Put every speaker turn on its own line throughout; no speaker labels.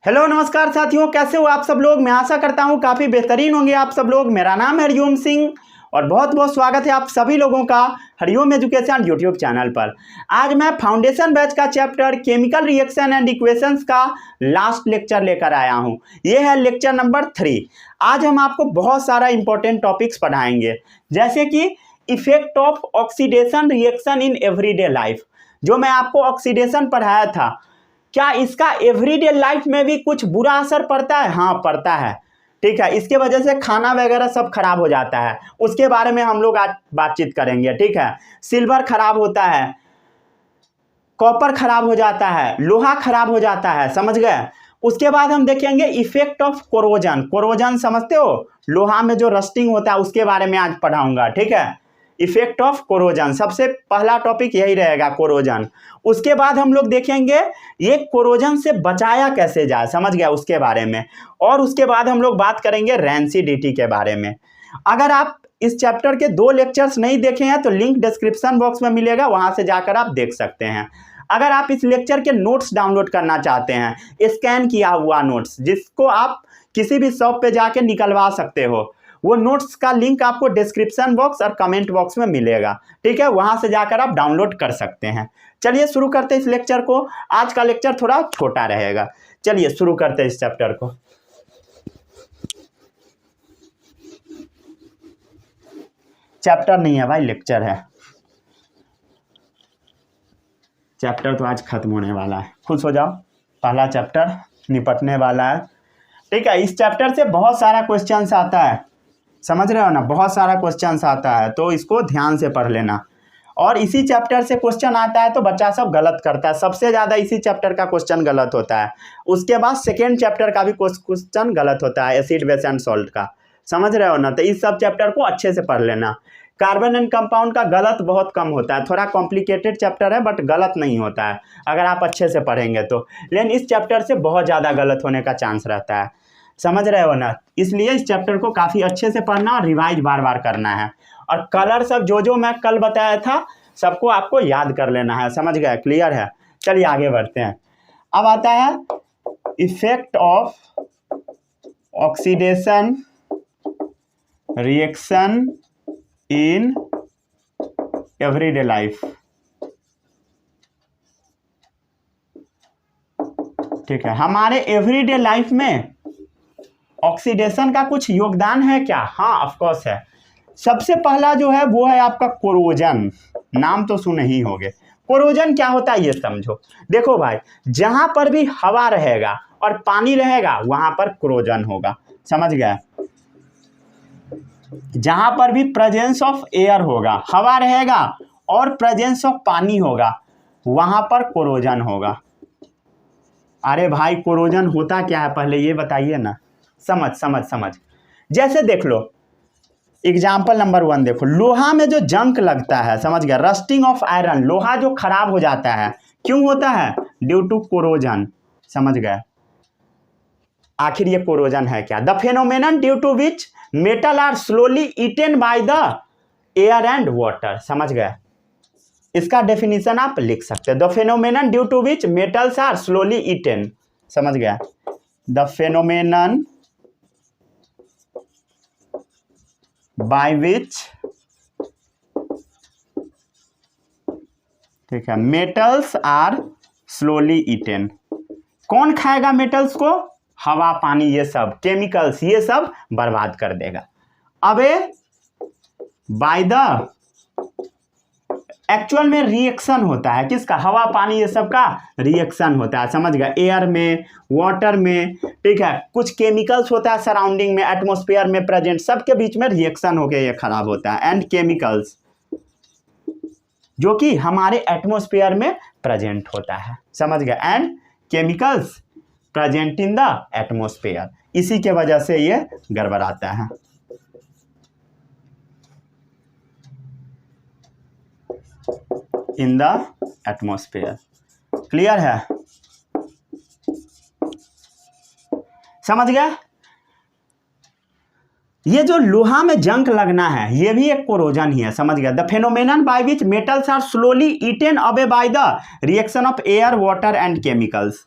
Hello नमस्कार साथियों, कैसे हो आप सब लोग। मैं आशा करता हूं काफ़ी बेहतरीन होंगे आप सब लोग। मेरा नाम है हरिओम सिंह और बहुत बहुत स्वागत है आप सभी लोगों का हरिओम एजुकेशन यूट्यूब चैनल पर। आज मैं फाउंडेशन बैच का chapter chemical reaction and equations का लास्ट लेक्चर लेकर आया हूं। ये है लेक्चर नंबर 3। आज हम आपको बहुत सारा इंपॉर्टेंट टॉपिक्स पढ़ाएंगे, जैसे कि effect of oxidation reaction in everyday life. जो मैं आपको ऑक्सीडेशन पढ़ाया था, क्या इसका एवरीडे लाइफ में भी कुछ बुरा असर पड़ता है? हाँ, पड़ता है। ठीक है, इसके वजह से खाना वगैरह सब खराब हो जाता है। उसके बारे में हम लोग आज बातचीत करेंगे। ठीक है, सिल्वर खराब होता है, कॉपर खराब हो जाता है, लोहा खराब हो जाता है, समझ गए। उसके बाद हम देखेंगे इफेक्ट ऑफ कोरोजन। कोरोजन समझते हो, लोहा में जो रस्टिंग होता है उसके बारे में आज पढ़ाऊंगा। ठीक है, इफेक्ट ऑफ कोरोजन सबसे पहला टॉपिक यही रहेगा, कोरोजन। उसके बाद हम लोग देखेंगे ये कोरोजन से बचाया कैसे जाए, समझ गया, उसके बारे में। और उसके बाद हम लोग बात करेंगे रैंसिडिटी के बारे में। अगर आप इस चैप्टर के 2 लेक्चर्स नहीं देखे हैं तो लिंक डिस्क्रिप्शन बॉक्स में मिलेगा, वहां से जाकर आप देख सकते हैं। अगर आप इस लेक्चर के नोट्स डाउनलोड करना चाहते हैं, स्कैन किया हुआ नोट्स जिसको आप किसी भी शॉप पे जाके निकलवा सकते हो, वो नोट्स का लिंक आपको डिस्क्रिप्शन बॉक्स और कमेंट बॉक्स में मिलेगा। ठीक है, वहां से जाकर आप डाउनलोड कर सकते हैं। चलिए शुरू करते हैं इस लेक्चर को। आज का लेक्चर थोड़ा छोटा रहेगा। चलिए शुरू करते हैं इस चैप्टर को। चैप्टर नहीं है भाई, लेक्चर है। चैप्टर तो आज खत्म होने वाला है, खुश हो जाओ। पहला चैप्टर निपटने वाला है। ठीक है, इस चैप्टर से बहुत सारा क्वेश्चंस आता है, समझ रहे हो ना, बहुत सारा क्वेश्चंस आता है, तो इसको ध्यान से पढ़ लेना। और इसी चैप्टर से क्वेश्चन आता है तो बच्चा सब गलत करता है, सबसे ज़्यादा इसी चैप्टर का क्वेश्चन गलत होता है। उसके बाद सेकेंड चैप्टर का भी क्वेश्चन गलत होता है, एसिड बेस एंड सॉल्ट का, समझ रहे हो ना। तो इस सब चैप्टर को अच्छे से पढ़ लेना। कार्बन एंड कंपाउंड का गलत बहुत कम होता है, थोड़ा कॉम्प्लिकेटेड चैप्टर है बट गलत नहीं होता है अगर आप अच्छे से पढ़ेंगे तो। लेकिन इस चैप्टर से बहुत ज़्यादा गलत होने का चांस रहता है, समझ रहे हो ना। इसलिए इस चैप्टर को काफ़ी अच्छे से पढ़ना और रिवाइज बार बार करना है। और कलर सब जो मैं कल बताया था सबको आपको याद कर लेना है, समझ गए, क्लियर है। चलिए आगे बढ़ते हैं। अब आता है effect of oxidation reaction in everyday life. ठीक है, हमारे एवरीडे लाइफ में ऑक्सीडेशन का कुछ योगदान है क्या? हाँ, ऑफ कोर्स है। सबसे पहला जो है वो है आपका कोरोजन। नाम तो सुने ही होंगे। कोरोजन क्या होता है ये समझो। देखो भाई, जहां पर भी हवा रहेगा और पानी रहेगा वहां पर कोरोजन होगा, समझ गए। जहां पर भी प्रेजेंस ऑफ एयर होगा, हवा रहेगा और प्रेजेंस ऑफ पानी होगा, वहां पर कोरोजन होगा। अरे भाई, कोरोजन होता क्या है पहले ये बताइए ना। समझ जैसे देख लो, एग्जाम्पल नंबर 1 देखो, लोहा में जो जंक लगता है, समझ गया, रस्टिंग ऑफ आयरन, लोहा जो खराब हो जाता है क्यों होता है? ड्यू टू कोरोजन, समझ गए। आखिर ये कोरोजन है क्या? The phenomenon due to which metal are slowly eaten by the air and water, समझ गए। इसका डेफिनेशन आप लिख सकते हैं, the phenomenon due to which metals are slowly eaten, समझ गया। द फेनोमेनन by which, ठीक है, मेटल्स आर स्लोली ईटेन। कौन खाएगा मेटल्स को? हवा, पानी, ये सब केमिकल्स, ये सब बर्बाद कर देगा। अबे बाय द, एक्चुअल में रिएक्शन होता है किसका? हवा, पानी, ये सब का रिएक्शन होता है, समझ गया। एयर में, वाटर में, ठीक है, कुछ केमिकल्स होता है सराउंडिंग में, एटमॉस्फेयर में प्रेजेंट, सबके बीच में रिएक्शन होकर ये खराब होता है। एंड केमिकल्स जो कि हमारे एटमॉस्फेयर में प्रेजेंट होता है, समझ गया। And chemicals present in the atmosphere, इसी के वजह से ये गड़बड़ाता है। इन द एटमॉस्फेयर, क्लियर है, समझ गया। ये जो लोहा में जंक लगना है ये भी एक कोरोजन ही है, समझ गया। The phenomenon by which metals are slowly eaten away by the reaction of air, water and chemicals.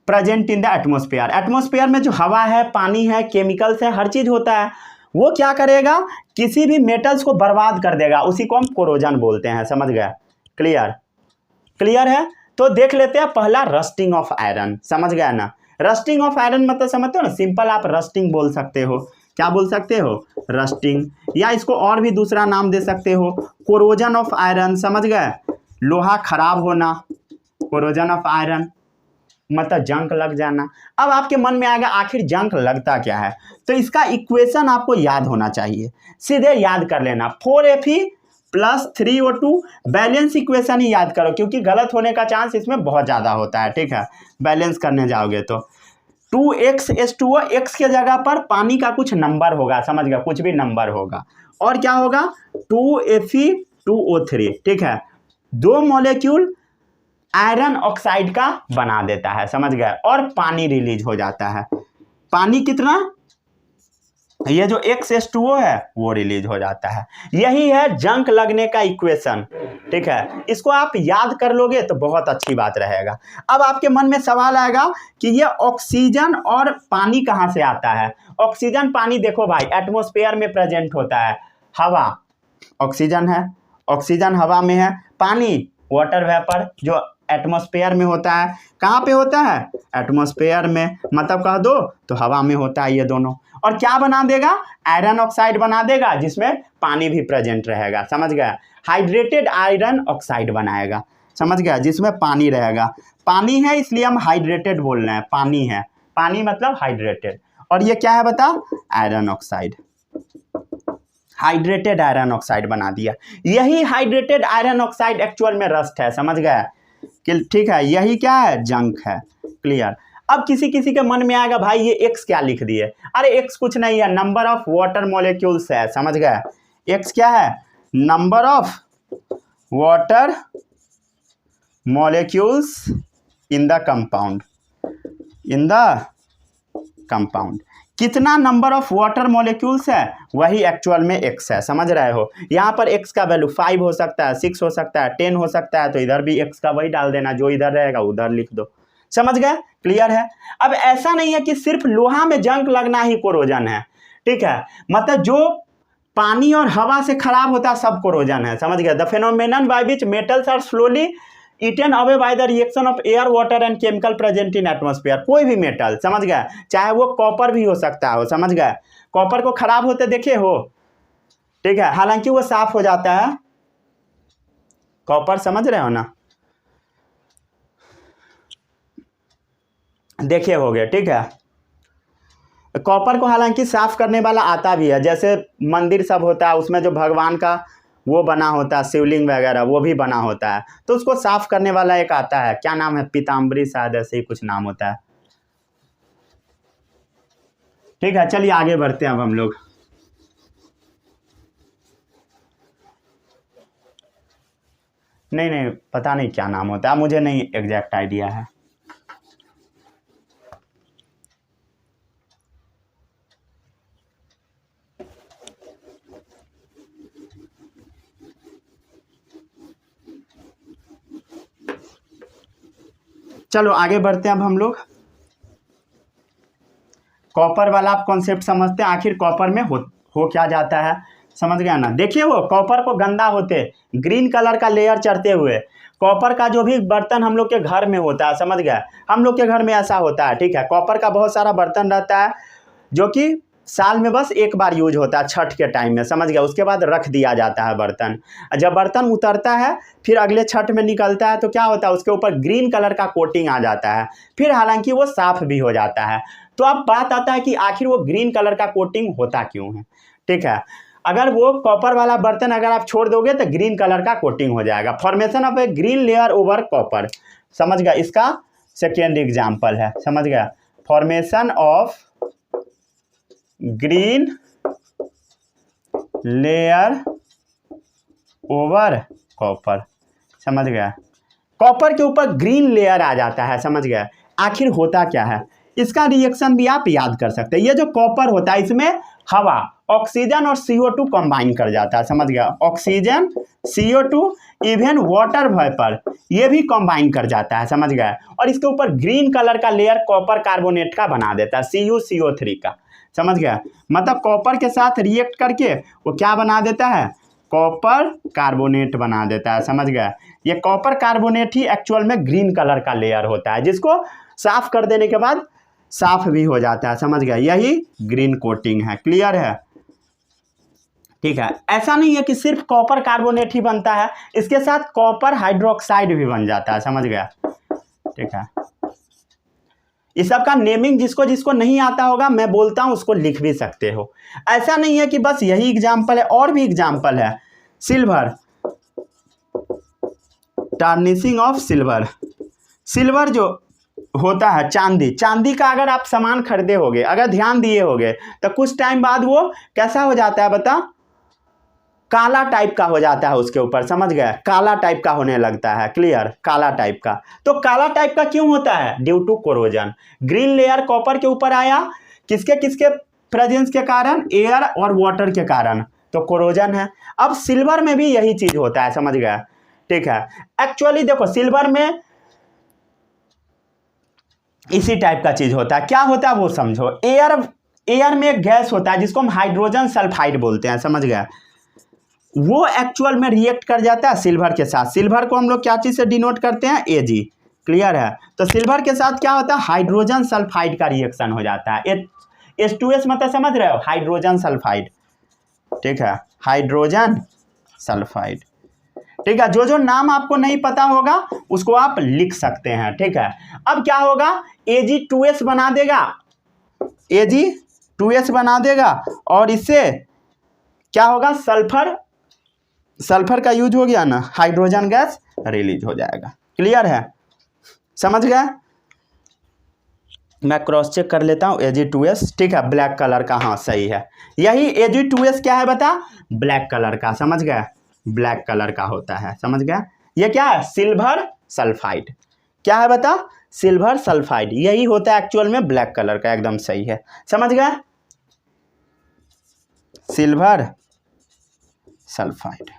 Present in the atmosphere. Atmosphere में जो हवा है, पानी है, केमिकल्स है, हर चीज़ होता है, वो क्या करेगा, किसी भी मेटल्स को बर्बाद कर देगा, उसी को हम कोरोजन बोलते हैं। समझ गए? क्लियर? क्लियर है? तो देख लेते हैं पहला, रस्टिंग ऑफ आयरन। समझ गया ना? रस्टिंग ऑफ आयरन मतलब समझते हो ना, सिंपल आप रस्टिंग बोल सकते हो। क्या बोल सकते हो? रस्टिंग, या इसको और भी दूसरा नाम दे सकते हो, कोरोजन ऑफ आयरन। समझ गए? लोहा खराब होना, कोरोजन ऑफ आयरन मतलब जंग लग जाना। अब आपके मन में आएगा आखिर जंग लगता क्या है, तो इसका इक्वेशन आपको याद होना चाहिए, सीधे याद कर लेना, 4Fe + 3O2। बैलेंस इक्वेशन ही याद करो, क्योंकि गलत होने का चांस इसमें बहुत ज़्यादा होता है। ठीक है, बैलेंस करने जाओगे तो 2xH2O, x के जगह पर पानी का कुछ नंबर होगा। समझ गया? कुछ भी नंबर होगा, और क्या होगा, 2Fe2O3। ठीक है, दो मॉलिक्यूल आयरन ऑक्साइड का बना देता है। समझ गए? और पानी रिलीज हो जाता है। पानी कितना, ये जो XH2O है वो रिलीज हो जाता है। यही है जंग लगने का इक्वेशन। ठीक है, इसको आप याद कर लोगे तो बहुत अच्छी बात रहेगा। अब आपके मन में सवाल आएगा कि ये ऑक्सीजन और पानी कहाँ से आता है। ऑक्सीजन पानी देखो भाई, एटमॉस्फेयर में प्रेजेंट होता है। हवा ऑक्सीजन है, ऑक्सीजन हवा में है। पानी वाटर वेपर जो एटमॉस्फेयर में होता है। कहाँ पे होता है? एटमॉस्फेयर में, मतलब कह दो तो हवा में होता है ये दोनों। और क्या बना देगा? आयरन ऑक्साइड बना देगा, जिसमें पानी भी प्रेजेंट रहेगा। समझ गया? हाइड्रेटेड आयरन ऑक्साइड बनाएगा। समझ गया? जिसमें पानी रहेगा। पानी है इसलिए हम हाइड्रेटेड बोल रहे हैं, पानी है, पानी मतलब हाइड्रेटेड। और ये क्या है बता? Iron oxide. Hydrated iron oxide बना दिया। यही हाइड्रेटेड आयरन ऑक्साइड एक्चुअल में रस्ट है। समझ गया? ठीक है, यही क्या है? जंक है। क्लियर? अब किसी किसी के मन में आएगा भाई ये x क्या लिख दिए। अरे x कुछ नहीं है, नंबर ऑफ वाटर मॉलिक्यूल्स है। समझ गए? x क्या है? Number of water molecules in the compound, in the compound. कितना नंबर ऑफ वाटर मॉलिक्यूल्स है, वही एक्चुअल में x है। समझ रहे हो? यहाँ पर x का वैल्यू 5 हो सकता है, 6 हो सकता है, 10 हो सकता है, तो इधर भी x का वही डाल देना, जो इधर रहेगा उधर लिख दो। समझ गए? क्लियर है? अब ऐसा नहीं है कि सिर्फ लोहा में जंग लगना ही कोरोजन है। ठीक है, मतलब जो पानी और हवा से खराब होता है सब कोरोजन है। समझ गए? The phenomenon by which metals are slowly eaten away by the reaction of air, water and chemical present in atmosphere. कोई भी मेटल, समझ गए, चाहे वो कॉपर भी हो सकता हो। समझ गए? कॉपर को खराब होते देखे हो? ठीक है, हालांकि वो साफ हो जाता है कॉपर। समझ रहे हो ना? देखे होगे। ठीक है, कॉपर को हालांकि साफ करने वाला आता भी है, जैसे मंदिर सब होता है उसमें जो भगवान का वो बना होता है, शिवलिंग वगैरह वो भी बना होता है, तो उसको साफ करने वाला एक आता है। क्या नाम है? पीताम्बरी, शायद ऐसे ही कुछ नाम होता है। ठीक है, चलिए आगे बढ़ते हैं अब हम लोग। नहीं पता नहीं क्या नाम होता है, मुझे नहीं एग्जैक्ट आइडिया है। चलो आगे बढ़ते हैं अब हम लोग। कॉपर वाला आप कॉन्सेप्ट समझते हैं, आखिर कॉपर में हो क्या जाता है। समझ गया ना? देखिए वो कॉपर को गंदा होते ग्रीन कलर का लेयर चढ़ते हुए कॉपर का जो भी बर्तन हम लोग के घर में होता है, समझ गया, हम लोग के घर में ऐसा होता है। ठीक है, कॉपर का बहुत सारा बर्तन रहता है जो कि साल में बस एक बार यूज होता है, छठ के टाइम में। समझ गया? उसके बाद रख दिया जाता है बर्तन। जब बर्तन उतरता है फिर अगले छठ में निकलता है तो क्या होता है, उसके ऊपर ग्रीन कलर का कोटिंग आ जाता है, फिर हालांकि वो साफ भी हो जाता है। तो अब बात आता है कि आखिर वो ग्रीन कलर का कोटिंग होता क्यों है। ठीक है, अगर वो कॉपर वाला बर्तन अगर आप छोड़ दोगे तो ग्रीन कलर का कोटिंग हो जाएगा। Formation of A green layer over copper. समझ गया? इसका सेकेंड एग्जाम्पल है। समझ गया? Formation of green layer over copper. समझ गया? कॉपर के ऊपर ग्रीन लेयर आ जाता है। समझ गया? आखिर होता क्या है, इसका रिएक्शन भी आप याद कर सकते हैं। ये जो कॉपर होता है इसमें हवा ऑक्सीजन और CO2 कंबाइन कर जाता है, समझ गया, oxygen, CO2, even water vapour ये भी कंबाइन कर जाता है, समझ गया, और इसके ऊपर ग्रीन कलर का लेयर कॉपर कार्बोनेट का बना देता है, CuCO3 का, समझ गया, मतलब कॉपर के साथ रिएक्ट करके वो क्या बना देता है, कॉपर कार्बोनेट बना देता है, समझ गया। ये कॉपर कार्बोनेट ही एक्चुअल में ग्रीन कलर का लेयर होता है, जिसको साफ कर देने के बाद साफ भी हो जाता है, समझ गया, यही ग्रीन कोटिंग है, क्लियर है, ठीक है। ऐसा नहीं है कि सिर्फ कॉपर कार्बोनेट ही बनता है, इसके साथ कॉपर हाइड्रोक्साइड भी बन जाता है, समझ गया, ठीक है। इस सब का नेमिंग जिसको जिसको नहीं आता होगा मैं बोलता हूं उसको लिख भी सकते हो। ऐसा नहीं है कि बस यही एग्जाम्पल है, और भी एग्जाम्पल है। Silver, tarnishing of silver, silver जो होता है चांदी, चांदी का अगर आप सामान खरीदे होगे, अगर ध्यान दिए होगे तो कुछ टाइम बाद वो कैसा हो जाता है बता, काला टाइप का हो जाता है उसके ऊपर, समझ गए, काला टाइप का होने लगता है, क्लियर, काला टाइप का। तो काला टाइप का क्यों होता है, due to corrosion. Green layer copper के ऊपर आया किसके किसके प्रेजेंस के कारण, एयर और वाटर के कारण, तो कोरोजन है। अब सिल्वर में भी यही चीज होता है, समझ गया, ठीक है। एक्चुअली देखो सिल्वर में इसी टाइप का चीज होता है, क्या होता है वो समझो। एयर में एक गैस होता है जिसको हम हाइड्रोजन सल्फाइड बोलते हैं, समझ गया, वो एक्चुअल में रिएक्ट कर जाता है सिल्वर के साथ। सिल्वर को हम लोग क्या चीज से डिनोट करते हैं, Ag, क्लियर है। तो सिल्वर के साथ क्या होता है, हाइड्रोजन सल्फाइड का रिएक्शन हो जाता है, H2S मतलब समझ रहे हो, हाइड्रोजन सल्फाइड, ठीक है, हाइड्रोजन सल्फाइड, ठीक है। जो जो नाम आपको नहीं पता होगा उसको आप लिख सकते हैं, ठीक है। अब क्या होगा, Ag2S बना देगा, Ag2S बना देगा, और इससे क्या होगा, सल्फर का यूज हो गया ना, हाइड्रोजन गैस रिलीज हो जाएगा, क्लियर है, समझ गए। मैं क्रॉस चेक कर लेता हूं, Ag2S, ठीक है, ब्लैक कलर का, हाँ सही है, यही Ag2S क्या है बता, ब्लैक कलर का, समझ गए, ब्लैक कलर का होता है, समझ गया। ये क्या है, सिल्वर सल्फाइड, क्या है बता, सिल्वर सल्फाइड, यही होता है एक्चुअल में ब्लैक कलर का, एकदम सही है, समझ गए, सिल्वर सल्फाइड,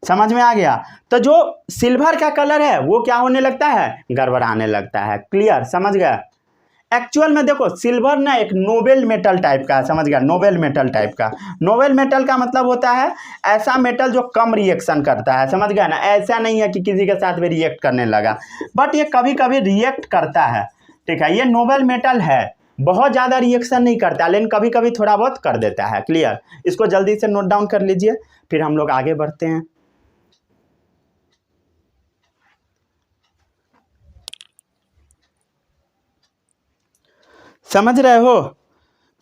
समझ में आ गया। तो जो सिल्वर का कलर है वो क्या होने लगता है, गड़बड़ाने लगता है, क्लियर, समझ गया। एक्चुअल में देखो सिल्वर ना एक नोबेल मेटल टाइप का है, समझ गया, नोबेल मेटल टाइप का। नोबेल मेटल का मतलब होता है ऐसा मेटल जो कम रिएक्शन करता है, समझ गया ना। ऐसा नहीं है कि किसी के साथ भी रिएक्ट करने लगा, बट ये कभी कभी रिएक्ट करता है, ठीक है। ये नोबेल मेटल है, बहुत ज़्यादा रिएक्शन नहीं करता, लेकिन कभी कभी थोड़ा बहुत कर देता है, क्लियर। इसको जल्दी से नोट डाउन कर लीजिए, फिर हम लोग आगे बढ़ते हैं। समझ रहे हो,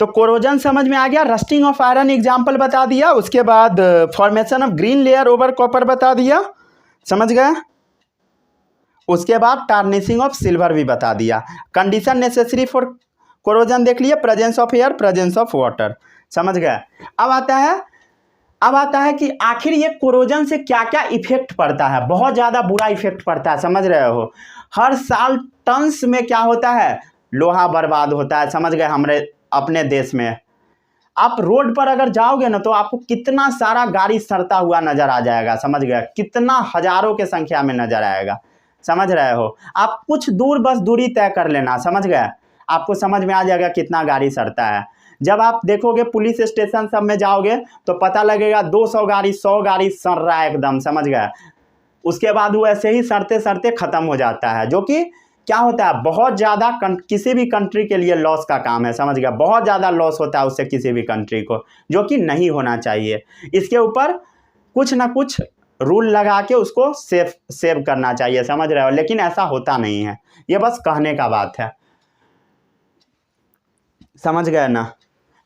तो कोरोजन समझ में आ गया, रस्टिंग ऑफ आयरन एग्जाम्पल बता दिया, उसके बाद formation of green layer over copper बता दिया, समझ गए। उसके बाद टार्निशिंग ऑफ सिल्वर भी बता दिया। कंडीशन नेसेसरी फॉर कोरोजन देख लिए, presence of air, presence of water, समझ गए। अब आता है कि आखिर ये कोरोजन से क्या क्या इफेक्ट पड़ता है। बहुत ज़्यादा बुरा इफेक्ट पड़ता है, समझ रहे हो। हर साल टन्स में क्या होता है, लोहा बर्बाद होता है, समझ गए, हमारे अपने देश में। आप रोड पर अगर जाओगे ना तो आपको कितना सारा गाड़ी सड़ता हुआ नजर आ जाएगा, समझ गए, कितना हजारों के संख्या में नजर आएगा, समझ रहे हो। आप कुछ दूर बस दूरी तय कर लेना, समझ गए, आपको समझ में आ जाएगा कितना गाड़ी सड़ता है। जब आप देखोगे पुलिस स्टेशन सब में जाओगे तो पता लगेगा 200 गाड़ी 100 गाड़ी सड़ रहा है एकदम, समझ गए। उसके बाद वो ऐसे ही सड़ते सड़ते खत्म हो जाता है, जो कि क्या होता है, बहुत ज़्यादा किसी भी कंट्री के लिए लॉस का काम है, समझ गया। बहुत ज़्यादा लॉस होता है उससे किसी भी कंट्री को, जो कि नहीं होना चाहिए। इसके ऊपर कुछ ना कुछ रूल लगा के उसको सेव करना चाहिए, समझ रहे हो। लेकिन ऐसा होता नहीं है, ये बस कहने का बात है, समझ गए ना।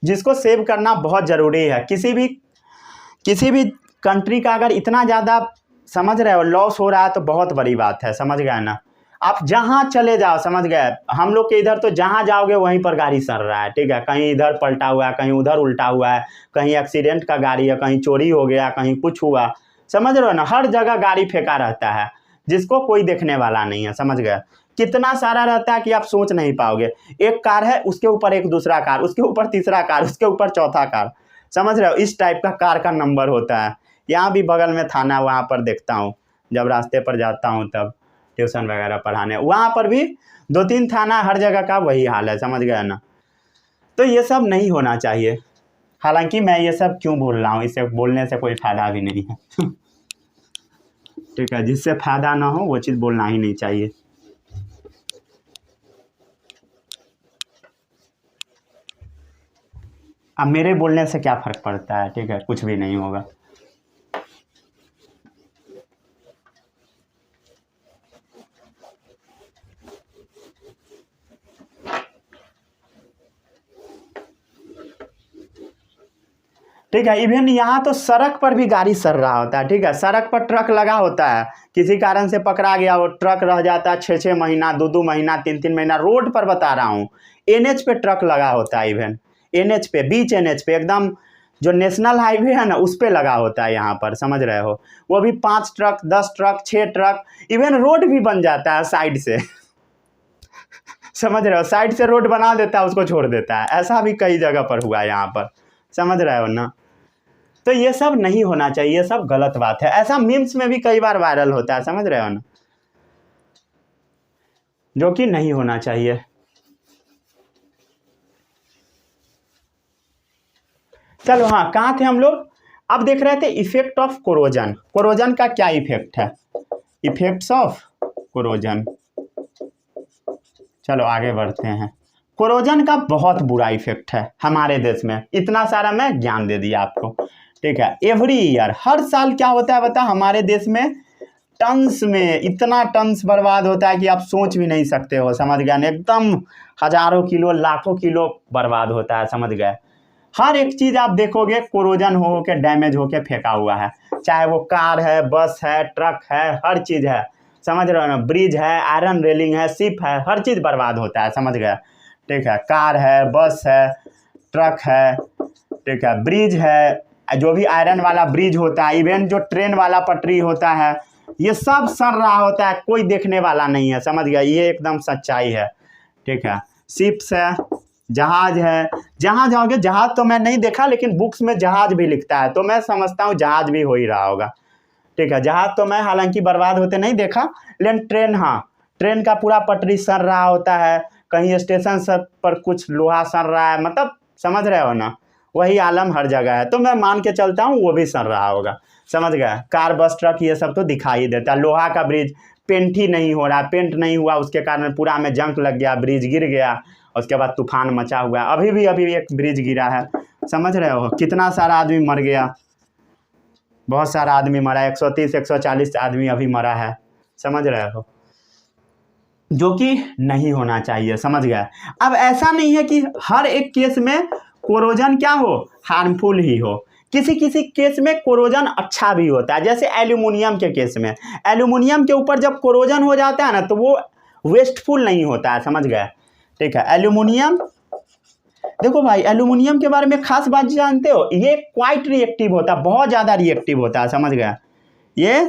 जिसको सेव करना बहुत ज़रूरी है। किसी भी कंट्री का अगर इतना ज़्यादा, समझ रहे हो, लॉस हो रहा है तो बहुत बड़ी बात है, समझ गए ना। आप जहाँ चले जाओ, समझ गए, हम लोग के इधर तो जहाँ जाओगे वहीं पर गाड़ी सड़ रहा है, ठीक है। कहीं इधर पलटा हुआ है, कहीं उधर उल्टा हुआ है, कहीं एक्सीडेंट का गाड़ी है, कहीं चोरी हो गया, कहीं कुछ हुआ, समझ रहे हो ना। हर जगह गाड़ी फेंका रहता है जिसको कोई देखने वाला नहीं है, समझ गए। कितना सारा रहता है कि आप सोच नहीं पाओगे। एक कार है, उसके ऊपर एक दूसरा कार, उसके ऊपर तीसरा कार, उसके ऊपर चौथा कार, समझ रहे हो, इस टाइप का कार का नंबर होता है। यहाँ भी बगल में थाना, वहाँ पर देखता हूँ जब रास्ते पर जाता हूँ तब ट्यूशन वगैरह पढ़ाने, वहाँ पर भी 2-3 थाना, हर जगह का वही हाल है, समझ गए ना। तो ये सब नहीं होना चाहिए। हालांकि मैं ये सब क्यों बोल रहा हूँ, इसे बोलने से कोई फ़ायदा भी नहीं है ठीक है, जिससे फ़ायदा ना हो वो चीज़ बोलना ही नहीं चाहिए। अब मेरे बोलने से क्या फ़र्क पड़ता है, ठीक है, कुछ भी नहीं होगा। ठीक है, इवन यहाँ तो सड़क पर भी गाड़ी सर रहा होता है। ठीक है, सड़क पर ट्रक लगा होता है, किसी कारण से पकड़ा गया, वो ट्रक रह जाता है 6-6 महीना, 2-2 महीना, 3-3 महीना, रोड पर बता रहा हूँ, NH पे ट्रक लगा होता है। इवन NH पे, बीच NH पे, एकदम जो नेशनल हाईवे है ना, उस पर लगा होता है यहाँ पर, समझ रहे हो। वो भी 5 truck, 10 truck, 6 truck, even road भी बन जाता है साइड से समझ रहे हो, साइड से रोड बना देता है, उसको छोड़ देता है। ऐसा भी कई जगह पर हुआ है यहाँ पर, समझ रहे हो ना। तो ये सब नहीं होना चाहिए, ये सब गलत बात है। ऐसा मीम्स में भी कई बार वायरल होता है, समझ रहे हो ना, जो कि नहीं होना चाहिए। चलो हाँ, कहाँ थे हम लोग। अब देख रहे थे इफेक्ट ऑफ कोरोजन। कोरोजन का क्या इफेक्ट है, इफेक्ट्स ऑफ कोरोजन। चलो आगे बढ़ते हैं। कोरोजन का बहुत बुरा इफेक्ट है हमारे देश में। इतना सारा मैं ज्ञान दे दिया आपको, ठीक है। एवरी ईयर, हर साल क्या होता है बता, हमारे देश में टन्स में, इतना टन्स बर्बाद होता है कि आप सोच भी नहीं सकते हो, समझ गए। एकदम हजारों किलो, लाखों किलो बर्बाद होता है, समझ गए। हर एक चीज़ आप देखोगे कोरोजन हो के, डैमेज हो के फेंका हुआ है, चाहे वो कार है, बस है, ट्रक है, हर चीज़ है, समझ रहे हो ना। ब्रिज है, आयरन रेलिंग है, शिप है, हर चीज़ बर्बाद होता है, समझ गए। ठीक है, कार है, बस है, ट्रक है, ठीक है, ब्रिज है, जो भी आयरन वाला ब्रिज होता है, इवन जो ट्रेन वाला पटरी होता है, ये सब सड़ रहा होता है, कोई देखने वाला नहीं है, समझ गया। ये एकदम सच्चाई है, ठीक है। शिप्स है, जहाज है, जहाँ जाओगे, जहाज तो मैं नहीं देखा, लेकिन बुक्स में जहाज भी लिखता है, तो मैं समझता हूँ जहाज भी हो ही रहा होगा, ठीक है। जहाज तो मैं हालांकि बर्बाद होते नहीं देखा, लेकिन ट्रेन, हाँ, ट्रेन का पूरा पटरी सड़ रहा होता है, कहीं स्टेशन सब पर कुछ लोहा सड़ रहा है, मतलब समझ रहे हो ना। वही आलम हर जगह है, तो मैं मान के चलता हूँ वो भी सड़ रहा होगा, समझ गए। कार, बस, ट्रक, ये सब तो दिखाई देता है। लोहा का ब्रिज पेंट ही नहीं हो रहा, पेंट नहीं हुआ, उसके कारण पूरा में जंग लग गया, ब्रिज गिर गया, उसके बाद तूफान मचा हुआ है। अभी एक ब्रिज गिरा है, समझ रहे हो, कितना सारा आदमी मर गया, बहुत सारा आदमी मरा, 130-140 आदमी अभी मरा है, समझ रहे हो, जो कि नहीं होना चाहिए, समझ गए। अब ऐसा नहीं है कि हर एक केस में कोरोजन क्या हो, हार्मफुल ही हो। किसी किसी केस में कोरोजन अच्छा भी होता है, जैसे एल्यूमिनियम के केस में। एल्यूमिनियम के ऊपर जब कोरोजन हो जाता है ना, तो वो वेस्टफुल नहीं होता है, समझ गए। ठीक है, एल्यूमिनियम, देखो भाई, एल्यूमिनियम के बारे में खास बात जानते हो, ये क्वाइट रिएक्टिव होता है, बहुत ज़्यादा रिएक्टिव होता है, समझ गए। ये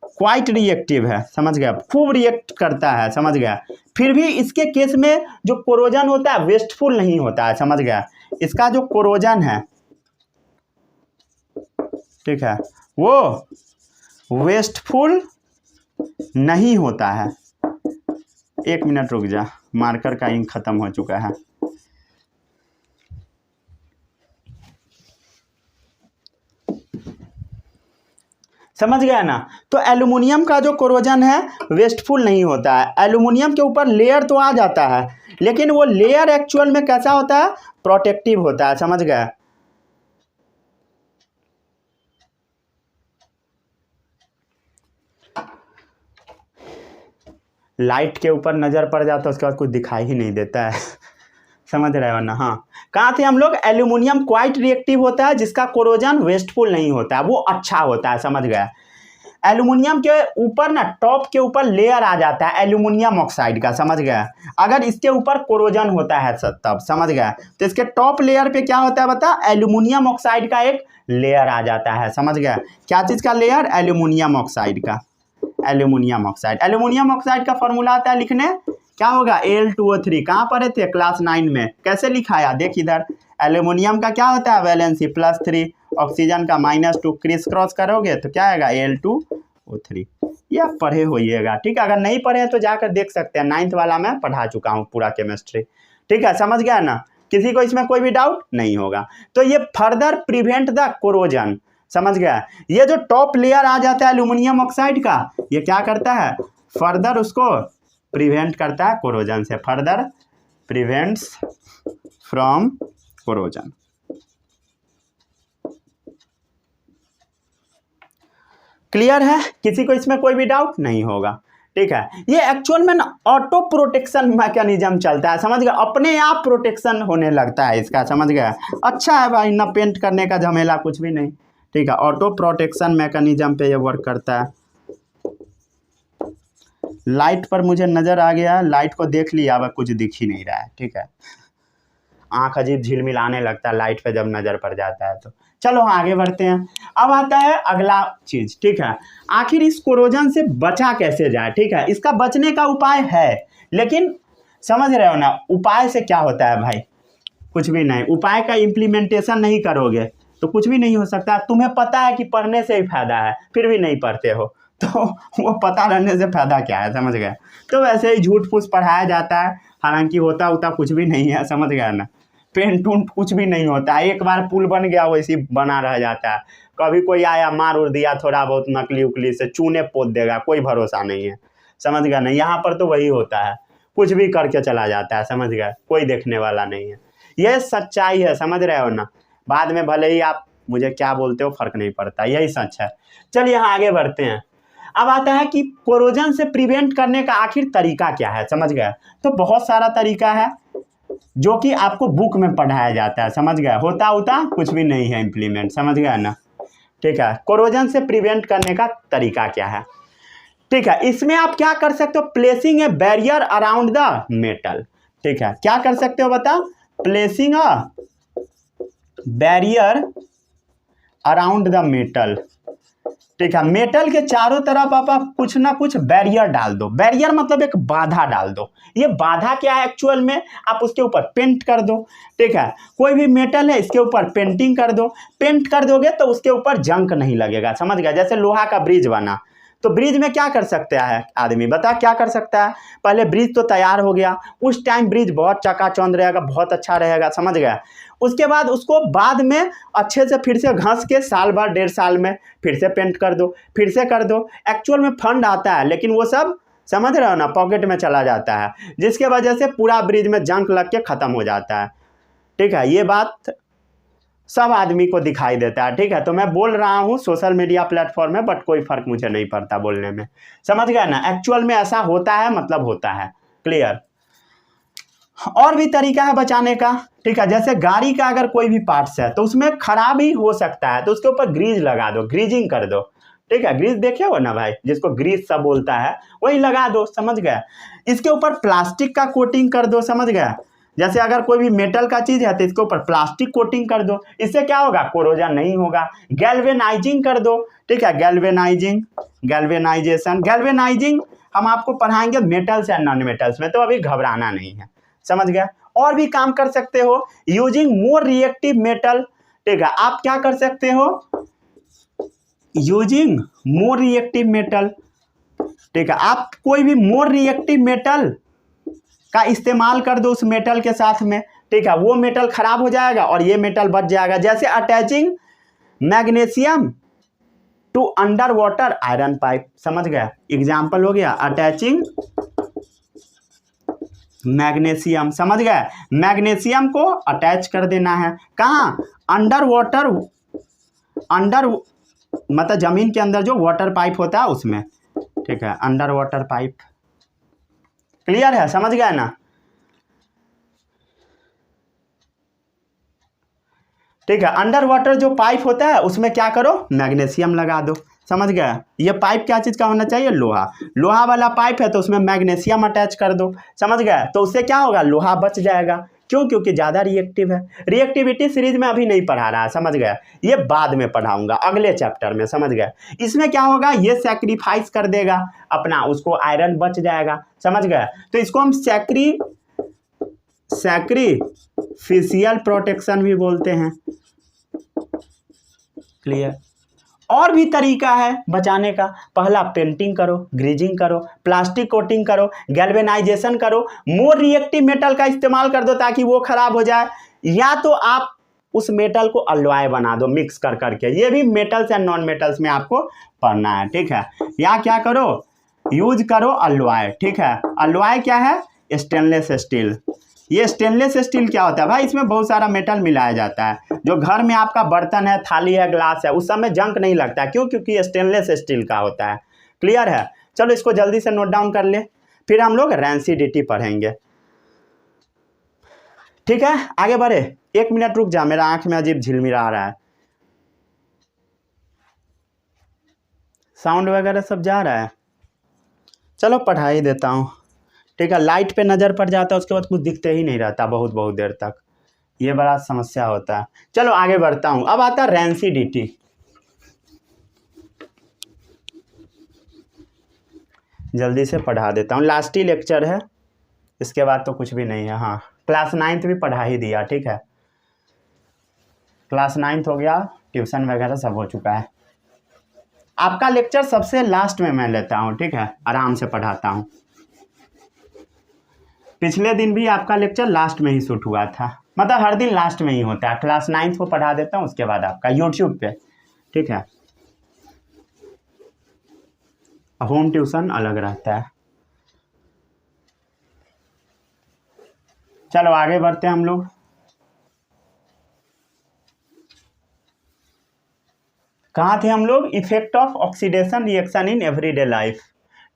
क्वाइट रिएक्टिव है, समझ गया, खूब रिएक्ट करता है, समझ गया। फिर भी इसके केस में जो कोरोजन होता है वेस्टफुल नहीं होता है, समझ गया। इसका जो कोरोजन है, ठीक है, वो वेस्टफुल नहीं होता है। 1 मिनट रुक जा, मार्कर का इंक खत्म हो चुका है। समझ गया ना। तो एल्यूमिनियम का जो कोरोजन है वेस्टफुल नहीं होता है। एल्यूमिनियम के ऊपर लेयर तो आ जाता है, लेकिन वो लेयर एक्चुअल में कैसा होता है, प्रोटेक्टिव होता है, समझ गए। लाइट के ऊपर नज़र पड़ जाता है, उसके बाद कुछ दिखाई ही नहीं देता है समझ रहे हो ना। हाँ, कहाँ थे हम लोग। एल्यूमिनियम क्वाइट रिएक्टिव होता है, जिसका कोरोजन वेस्टफुल नहीं होता है, वो अच्छा होता है, समझ गए। एल्यूमिनियम के ऊपर ना, टॉप के ऊपर लेयर आ जाता है एल्यूमिनियम ऑक्साइड का, समझ गए। अगर इसके ऊपर कोरोजन होता है तब, समझ गए। तो इसके टॉप लेयर पे क्या होता है बता, एल्यूमिनियम ऑक्साइड का एक लेयर आ जाता है, समझ गए। क्या चीज़ का लेयर, एल्यूमिनियम ऑक्साइड का। Aluminium oxide. एल्यूमिनियम ऑक्साइड का फॉर्मूला आता है लिखने, क्या होगा Al2O3। कहाँ पढ़े थे? क्लास 9 में। कैसे लिखाया देख इधर, एल्यूमिनियम का क्या होता है वैलेंसी +3, ऑक्सीजन का -2, क्रिस क्रॉस करोगे तो क्या आएगा Al2O3। ये आप पढ़े होइएगा, ठीक है। अगर नहीं पढ़े हैं तो जाकर देख सकते हैं, 9th वाला मैं पढ़ा चुका हूँ पूरा केमिस्ट्री, ठीक है। समझ गया ना? किसी को इसमें कोई भी डाउट नहीं होगा। तो ये फर्दर प्रिवेंट द कोरोजन, समझ गया। ये जो टॉप लेयर आ जाता है एल्यूमिनियम ऑक्साइड का, ये क्या करता है? फर्दर उसको प्रिवेंट करता है कोरोजन से, further prevents from corrosion. Clear है? किसी को इसमें कोई भी डाउट नहीं होगा, ठीक है। ये एक्चुअल में ना ऑटो प्रोटेक्शन मैकेनिज्म चलता है, समझ गया। अपने आप प्रोटेक्शन होने लगता है इसका, समझ गया। अच्छा है भाई, ना पेंट करने का झमेला कुछ भी नहीं, ठीक है। ऑटो प्रोटेक्शन मैकेनिज्म पे ये वर्क करता है। लाइट पर मुझे नज़र आ गया, लाइट को देख लिया, अब कुछ दिख ही नहीं रहा है, ठीक है। आँख अजीब झिलमिलाने लगता है लाइट पे जब नज़र पड़ जाता है तो। चलो आगे बढ़ते हैं। अब आता है अगला चीज़, ठीक है। आखिर इस कोरोजन से बचा कैसे जाए, ठीक है। इसका बचने का उपाय है, लेकिन समझ रहे हो ना, उपाय से क्या होता है भाई? कुछ भी नहीं। उपाय का इम्प्लीमेंटेशन नहीं करोगे तो कुछ भी नहीं हो सकता। तुम्हें पता है कि पढ़ने से ही फायदा है, फिर भी नहीं पढ़ते हो, तो वो पता रहने से फायदा क्या है, समझ गए। तो वैसे ही झूठ फूस पढ़ाया जाता है, हालांकि होता कुछ भी नहीं है, समझ गया ना। पेंट उंट कुछ भी नहीं होता है, एक बार पुल बन गया वैसे ही बना रह जाता है। कभी कोई आया मार उड़ दिया थोड़ा बहुत नकली उकली से, चूने पोत देगा, कोई भरोसा नहीं है, समझ गया ना। यहाँ पर तो वही होता है, कुछ भी करके चला जाता है, समझ गया, कोई देखने वाला नहीं है। यह सच्चाई है, समझ रहे हो ना। बाद में भले ही आप मुझे क्या बोलते हो फर्क नहीं पड़ता, यही सच है। चलिए यहाँ आगे बढ़ते हैं। अब आता है कि कोरोजन से प्रिवेंट करने का आखिर तरीका क्या है, समझ गया। तो बहुत सारा तरीका है जो कि आपको बुक में पढ़ाया जाता है, समझ गया। होता कुछ भी नहीं है इम्प्लीमेंट, समझ गया ना, ठीक है। कोरोजन से प्रिवेंट करने का तरीका क्या है, ठीक है। इसमें आप क्या कर सकते हो? Placing A barrier around the metal, ठीक है। क्या कर सकते हो बता? Placing a barrier around the metal, ठीक है। मेटल के चारों तरफ आप कुछ ना कुछ बैरियर डाल दो। बैरियर मतलब एक बाधा डाल दो। ये बाधा क्या है एक्चुअल में? आप उसके ऊपर पेंट कर दो, ठीक है। कोई भी मेटल है इसके ऊपर पेंटिंग कर दो। पेंट कर दोगे तो उसके ऊपर जंक नहीं लगेगा, समझ गया। जैसे लोहा का ब्रिज बना, तो ब्रिज में क्या कर सकता है आदमी, बता क्या कर सकता है? पहले ब्रिज तो तैयार हो गया, उस टाइम ब्रिज बहुत चकाचौंध रहेगा, बहुत अच्छा रहेगा, समझ गया। उसके बाद उसको बाद में अच्छे से फिर से घस के साल भर 1.5 साल में फिर से पेंट कर दो, फिर से कर दो। एक्चुअल में फंड आता है, लेकिन वो सब समझ रहे हो ना, पॉकेट में चला जाता है, जिसके वजह से पूरा ब्रिज में जंक लग के ख़त्म हो जाता है, ठीक है। ये बात सब आदमी को दिखाई देता है, ठीक है। तो मैं बोल रहा हूँ सोशल मीडिया प्लेटफॉर्म में, बट कोई फ़र्क मुझे नहीं पड़ता बोलने में, समझ गया ना। एक्चुअल में ऐसा होता है, मतलब होता है, क्लियर। और भी तरीका है बचाने का, ठीक है। जैसे गाड़ी का अगर कोई भी पार्ट्स है तो उसमें खराबी हो सकता है, तो उसके ऊपर ग्रीज लगा दो, ग्रीजिंग कर दो, ठीक है। ग्रीज देखे हो ना भाई, जिसको ग्रीस सब बोलता है, वही लगा दो, समझ गया। इसके ऊपर प्लास्टिक का कोटिंग कर दो, समझ गया। जैसे अगर कोई भी मेटल का चीज़ है तो इसके ऊपर प्लास्टिक कोटिंग कर दो, इससे क्या होगा? कोरोजन नहीं होगा। गैल्वेनाइजिंग कर दो, ठीक है। गैल्वेनाइजिंग, गैल्वेनाइजेशन, गैल्वेनाइजिंग हम आपको पढ़ाएंगे मेटल्स एंड नॉन मेटल्स में, तो अभी घबराना नहीं है, समझ गया। और भी काम कर सकते हो, यूजिंग मोर रिएक्टिव मेटल, ठीक है। आप क्या कर सकते हो? यूजिंग मोर रिएक्टिव मेटल, ठीक है। आप कोई भी मोर रिएक्टिव मेटल का इस्तेमाल कर दो उस मेटल के साथ में, ठीक है। वो मेटल खराब हो जाएगा और ये मेटल बच जाएगा। जैसे attaching magnesium to under water iron pipe, समझ गया। एग्जाम्पल हो गया अटैचिंग मैग्नीशियम, समझ गया। मैग्नीशियम को अटैच कर देना है कहाँ? अंडर वाटर, अंडर मतलब जमीन के अंदर जो वाटर पाइप होता है उसमें, ठीक है। अंडर वाटर पाइप, क्लियर है, समझ गया ना। ठीक है, अंडर वाटर जो पाइप होता है उसमें क्या करो? मैग्नीशियम लगा दो, समझ गया। ये पाइप क्या चीज़ का होना चाहिए? लोहा। लोहा वाला पाइप है तो उसमें मैग्नीशियम अटैच कर दो, समझ गया। तो उससे क्या होगा? लोहा बच जाएगा, क्यों? क्योंकि ज़्यादा रिएक्टिव है। रिएक्टिविटी सीरीज में अभी नहीं पढ़ा रहा, समझ गया, ये बाद में पढ़ाऊंगा अगले चैप्टर में, समझ गया। इसमें क्या होगा, ये सैक्रिफाइस कर देगा अपना, उसको आयरन बच जाएगा, समझ गया। तो इसको हम सैक्रिफिशियल प्रोटेक्शन भी बोलते हैं। क्लियर? और भी तरीका है बचाने का। पहला, पेंटिंग करो, ग्रीजिंग करो, प्लास्टिक कोटिंग करो, गैल्वेनाइजेशन करो, मोर रिएक्टिव मेटल का इस्तेमाल कर दो ताकि वो खराब हो जाए, या तो आप उस मेटल को अलॉय बना दो मिक्स कर करके। ये भी मेटल्स एंड नॉन मेटल्स में आपको पढ़ना है, ठीक है। या क्या करो, यूज करो अलॉय, ठीक है। अलॉय क्या है? Stainless steel. ये स्टेनलेस स्टील क्या होता है भाई? इसमें बहुत सारा मेटल मिलाया जाता है। जो घर में आपका बर्तन है, थाली है, ग्लास है, उस समय जंक नहीं लगता है। क्यों? क्योंकि स्टेनलेस स्टील का होता है। क्लियर है? चलो इसको जल्दी से नोट डाउन कर ले, फिर हम लोग रैंसिडिटी पढ़ेंगे, ठीक है। आगे बढ़े, 1 मिनट रुक जा, मेरा आंख में अजीब झिलमिला रहा है, साउंड वगैरह सब जा रहा है। चलो पढ़ा ही देता हूँ, ठीक है। लाइट पे नज़र पड़ जाता है, उसके बाद कुछ दिखते ही नहीं रहता बहुत बहुत देर तक, ये बड़ा समस्या होता है। चलो आगे बढ़ता हूँ। अब आता है रैंसिडिटी। जल्दी से पढ़ा देता हूँ, लास्ट ही लेक्चर है, इसके बाद तो कुछ भी नहीं है। हाँ, क्लास 9th भी पढ़ा ही दिया, ठीक है। क्लास 9th हो गया, ट्यूशन वगैरह सब हो चुका है। आपका लेक्चर सबसे लास्ट में मैं लेता हूँ, ठीक है, आराम से पढ़ाता हूँ। पिछले दिन भी आपका लेक्चर लास्ट में ही शूट हुआ था, मतलब हर दिन लास्ट में ही होता है। क्लास 9th को पढ़ा देता हूँ, उसके बाद आपका यूट्यूब पे, ठीक है। होम ट्यूशन अलग रहता है। चलो आगे बढ़ते हैं हम लोग। कहाँ थे हम लोग? Effect of oxidation reaction in everyday life,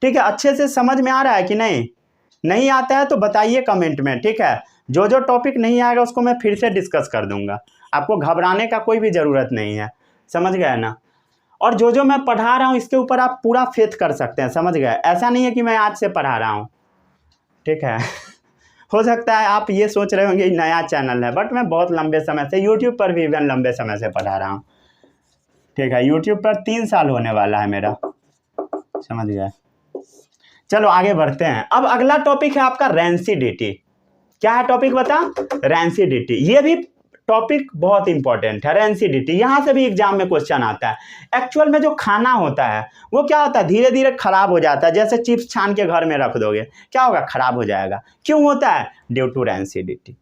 ठीक है। अच्छे से समझ में आ रहा है कि नहीं? नहीं आता है तो बताइए कमेंट में, ठीक है। जो जो टॉपिक नहीं आएगा उसको मैं फिर से डिस्कस कर दूंगा, आपको घबराने का कोई भी ज़रूरत नहीं है, समझ गए ना। और जो जो मैं पढ़ा रहा हूँ इसके ऊपर आप पूरा फेथ कर सकते हैं, समझ गए। ऐसा नहीं है कि मैं आज से पढ़ा रहा हूँ, ठीक है। हो सकता है आप ये सोच रहे होंगे नया चैनल है, बट मैं बहुत लंबे समय से यूट्यूब पर भी इवन लंबे समय से पढ़ा रहा हूँ, ठीक है। यूट्यूब पर 3 साल होने वाला है मेरा, समझ गए। चलो आगे बढ़ते हैं। अब अगला टॉपिक है आपका रैंसिडिटी। क्या है टॉपिक बता? रैंसिडिटी। ये भी टॉपिक बहुत इंपॉर्टेंट है, रैंसिडिटी। यहाँ से भी एग्जाम में क्वेश्चन आता है। एक्चुअल में जो खाना होता है वो क्या होता है, धीरे धीरे खराब हो जाता है। जैसे चिप्स छान के घर में रख दोगे, क्या होगा? खराब हो जाएगा। क्यों होता है? Due to rancidity,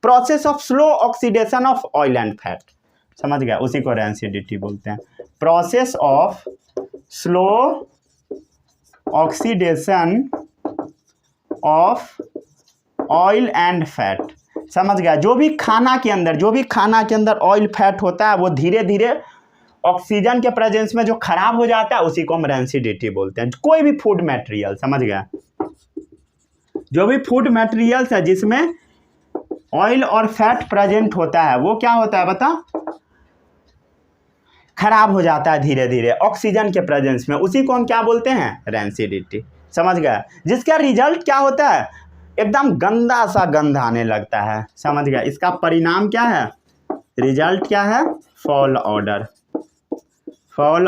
process of slow oxidation of oil and fat, समझ गया। उसी को रैंसिडिटी बोलते हैं, process of slow oxidation of oil and fat, समझ गया। जो भी खाना के अंदर ऑयल फैट होता है वो धीरे धीरे ऑक्सीजन के प्रेजेंस में जो खराब हो जाता है उसी को हम रैंसिडिटी बोलते हैं। कोई भी फूड मटेरियल, समझ गया, जो भी फूड मटेरियल्स है जिसमें ऑयल और फैट प्रेजेंट होता है वो क्या होता है बता? खराब हो जाता है धीरे धीरे ऑक्सीजन के प्रेजेंस में, उसी को हम क्या बोलते हैं? रैंसिडिटी, समझ गया। जिसका रिजल्ट क्या होता है? एकदम गंदा सा गंध आने लगता है, समझ गया। इसका परिणाम क्या है? रिजल्ट क्या है? फॉल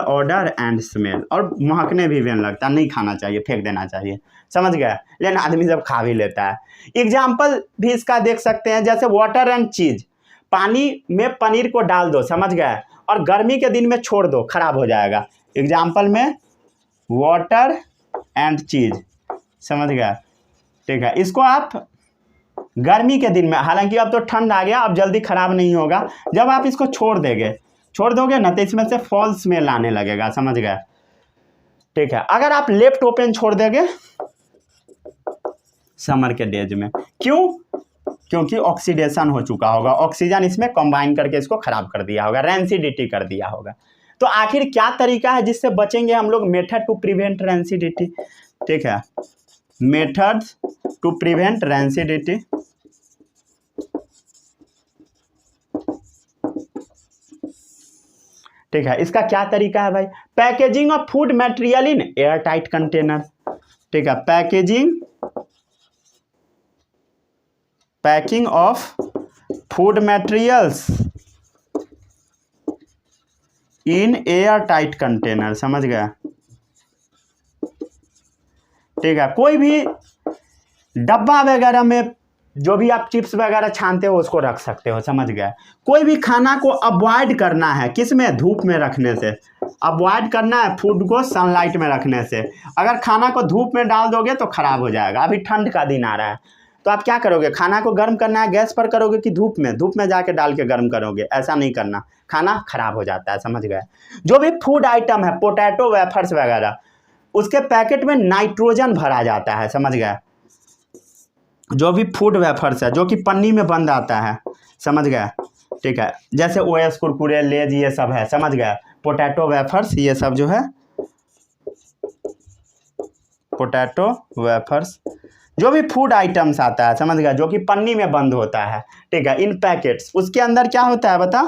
ऑर्डर एंड स्मेल, और महकने भी लगता है। नहीं खाना चाहिए, फेंक देना चाहिए, समझ गया। लेकिन आदमी जब खा भी लेता है। एग्जाम्पल भी इसका देख सकते हैं, जैसे वाटर एंड चीज। पानी में पनीर को डाल दो, समझ गया, और गर्मी के दिन में छोड़ दो, खराब हो जाएगा। एग्जाम्पल में वाटर एंड चीज, समझ गया, ठीक है। इसको आप गर्मी के दिन में, हालांकि अब तो ठंड आ गया, अब जल्दी खराब नहीं होगा। जब आप इसको छोड़ दोगे ना तो इसमें से फॉल स्मेल आने लगेगा, समझ गए, ठीक है। अगर आप लेफ्ट ओपन छोड़ देंगे समर के डेज में, क्यों? क्योंकि ऑक्सीडेशन हो चुका होगा, ऑक्सीजन इसमें कंबाइन करके इसको खराब कर दिया होगा, रैंसिडिटी कर दिया होगा। तो आखिर क्या तरीका है जिससे बचेंगे हम लोग? मेथड टू प्रिवेंट रैंसिडिटी, ठीक है। मेथड टू प्रिवेंट रैंसिडिटी, ठीक है। इसका क्या तरीका है भाई? Packaging of food material in air tight container, ठीक है। Packing of food materials in air tight container, समझ गया। ठीक है, कोई भी डब्बा वगैरह में जो भी आप चिप्स वगैरह छानते हो उसको रख सकते हो, समझ गए। कोई भी खाना को अवॉइड करना है, किस में, धूप में रखने से। अवॉइड करना है फूड को सनलाइट में रखने से। अगर खाना को धूप में डाल दोगे तो ख़राब हो जाएगा। अभी ठंड का दिन आ रहा है तो आप क्या करोगे, खाना को गर्म करना है, गैस पर करोगे कि धूप में जाके डाल के गर्म करोगे? ऐसा नहीं करना, खाना ख़राब हो जाता है, समझ गए। जो भी फूड आइटम है, पोटैटो वेफर्स वगैरह, उसके पैकेट में नाइट्रोजन भरा जाता है, समझ गए। जो भी फूड वेफर्स है जो कि पन्नी में बंद आता है, समझ गए। ठीक है, जैसे ओएस, कुरकुरे, लेज, ये सब है, समझ गए। पोटैटो वेफर्स ये सब जो है, पोटैटो वेफर्स जो भी फूड आइटम्स आता है, समझ गया, जो कि पन्नी में बंद होता है। ठीक है, इन पैकेट्स, उसके अंदर क्या होता है बता,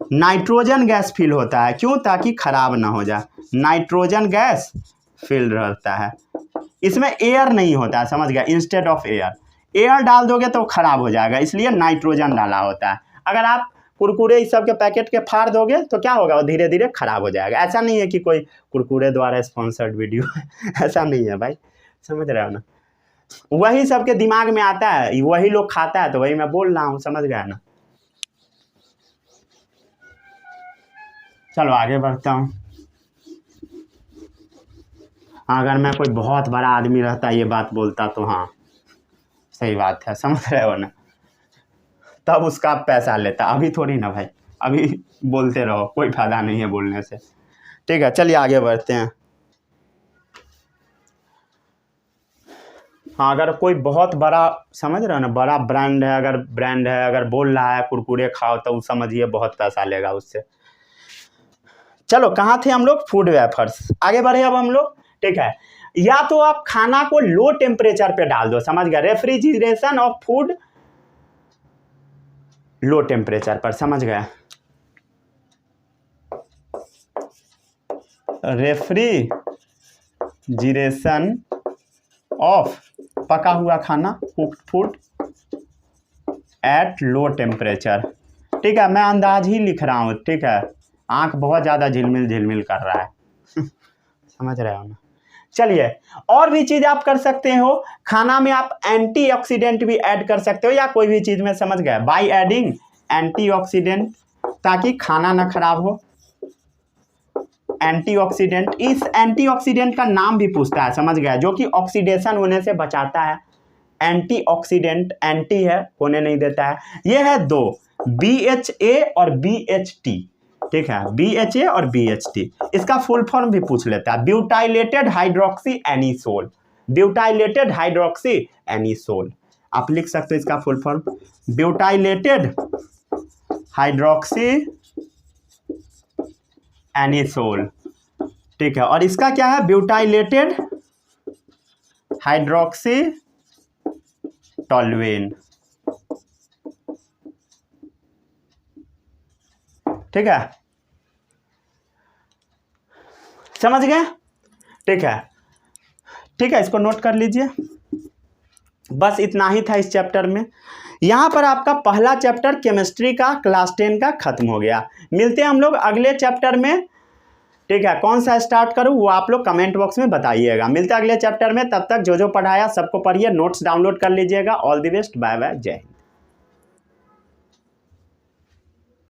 नाइट्रोजन गैस फिल होता है। क्यों? ताकि खराब ना हो जाए। नाइट्रोजन गैस फिल रहता है, इसमें एयर नहीं होता है, समझ गया। इंस्टेड ऑफ एयर डाल दोगे तो खराब हो जाएगा, इसलिए नाइट्रोजन डाला होता है। अगर आप कुरकुरे इस सब के पैकेट के फाड़ दोगे तो क्या होगा, वो धीरे धीरे खराब हो जाएगा। ऐसा नहीं है कि कोई कुरकुरे द्वारा स्पॉन्सर्ड वीडियो है, ऐसा नहीं है भाई, समझ रहे हो ना। वही सबके दिमाग में आता है, वही लोग खाता है, तो वही मैं बोल रहा हूँ, समझ गया ना। चलो आगे बढ़ता हूँ। अगर मैं कोई बहुत बड़ा आदमी रहता ये बात बोलता तो हाँ सही बात है, समझ रहे हो ना, तब उसका पैसा लेता। अभी थोड़ी ना भाई, अभी बोलते रहो, कोई फायदा नहीं है बोलने से। ठीक है, चलिए आगे बढ़ते हैं। हाँ, अगर कोई बहुत बड़ा, समझ रहे हो ना, बड़ा ब्रांड है, अगर बोल रहा है कुरकुरे खाओ, तो समझिए बहुत पैसा लेगा उससे। चलो कहाँ थे हम लोग, फूड वेफर्स। आगे बढ़े अब हम लोग। ठीक है, या तो आप खाना को लो टेम्परेचर पे डाल दो, समझ गया, refrigeration of food low temperature पर, समझ गया। रेफ्रिजरेशन ऑफ पका हुआ खाना, cooked food at low temperature. ठीक है, मैं अंदाज ही लिख रहा हूँ। ठीक है, आंख बहुत ज़्यादा झिलमिल कर रहा है समझ रहे हो ना। चलिए, और भी चीज़ आप कर सकते हो खाना में। आप एंटीऑक्सीडेंट भी ऐड कर सकते हो, या कोई भी चीज़ में, समझ गए, बाय एडिंग एंटीऑक्सीडेंट, ताकि खाना ना खराब हो। एंटीऑक्सीडेंट, इस एंटीऑक्सीडेंट का नाम भी पूछता है, समझ गया, जो कि ऑक्सीडेशन होने से बचाता है। एंटीऑक्सीडेंट, एंटी है, होने नहीं देता है। ये है दो, BHA और BHT। ठीक है, BHA और BHT, इसका फुल फॉर्म भी पूछ लेता है, butylated hydroxy anisole. Butylated hydroxy anisole आप लिख सकते हो, इसका full form butylated hydroxy anisole. ठीक है, और इसका क्या है, ब्यूटाइलेटेड हाइड्रोक्सी टोल्यूएन। ठीक है, समझ गए। ठीक है, ठीक है, इसको नोट कर लीजिए। बस इतना ही था इस चैप्टर में। यहाँ पर आपका पहला चैप्टर केमिस्ट्री का क्लास 10 का खत्म हो गया। मिलते हैं हम लोग अगले चैप्टर में। ठीक है, कौन सा स्टार्ट करूँ वो आप लोग कमेंट बॉक्स में बताइएगा। मिलते हैं अगले चैप्टर में, तब तक जो पढ़ाया सबको पढ़िए, नोट्स डाउनलोड कर लीजिएगा। All the best, bye bye, जय हिंद।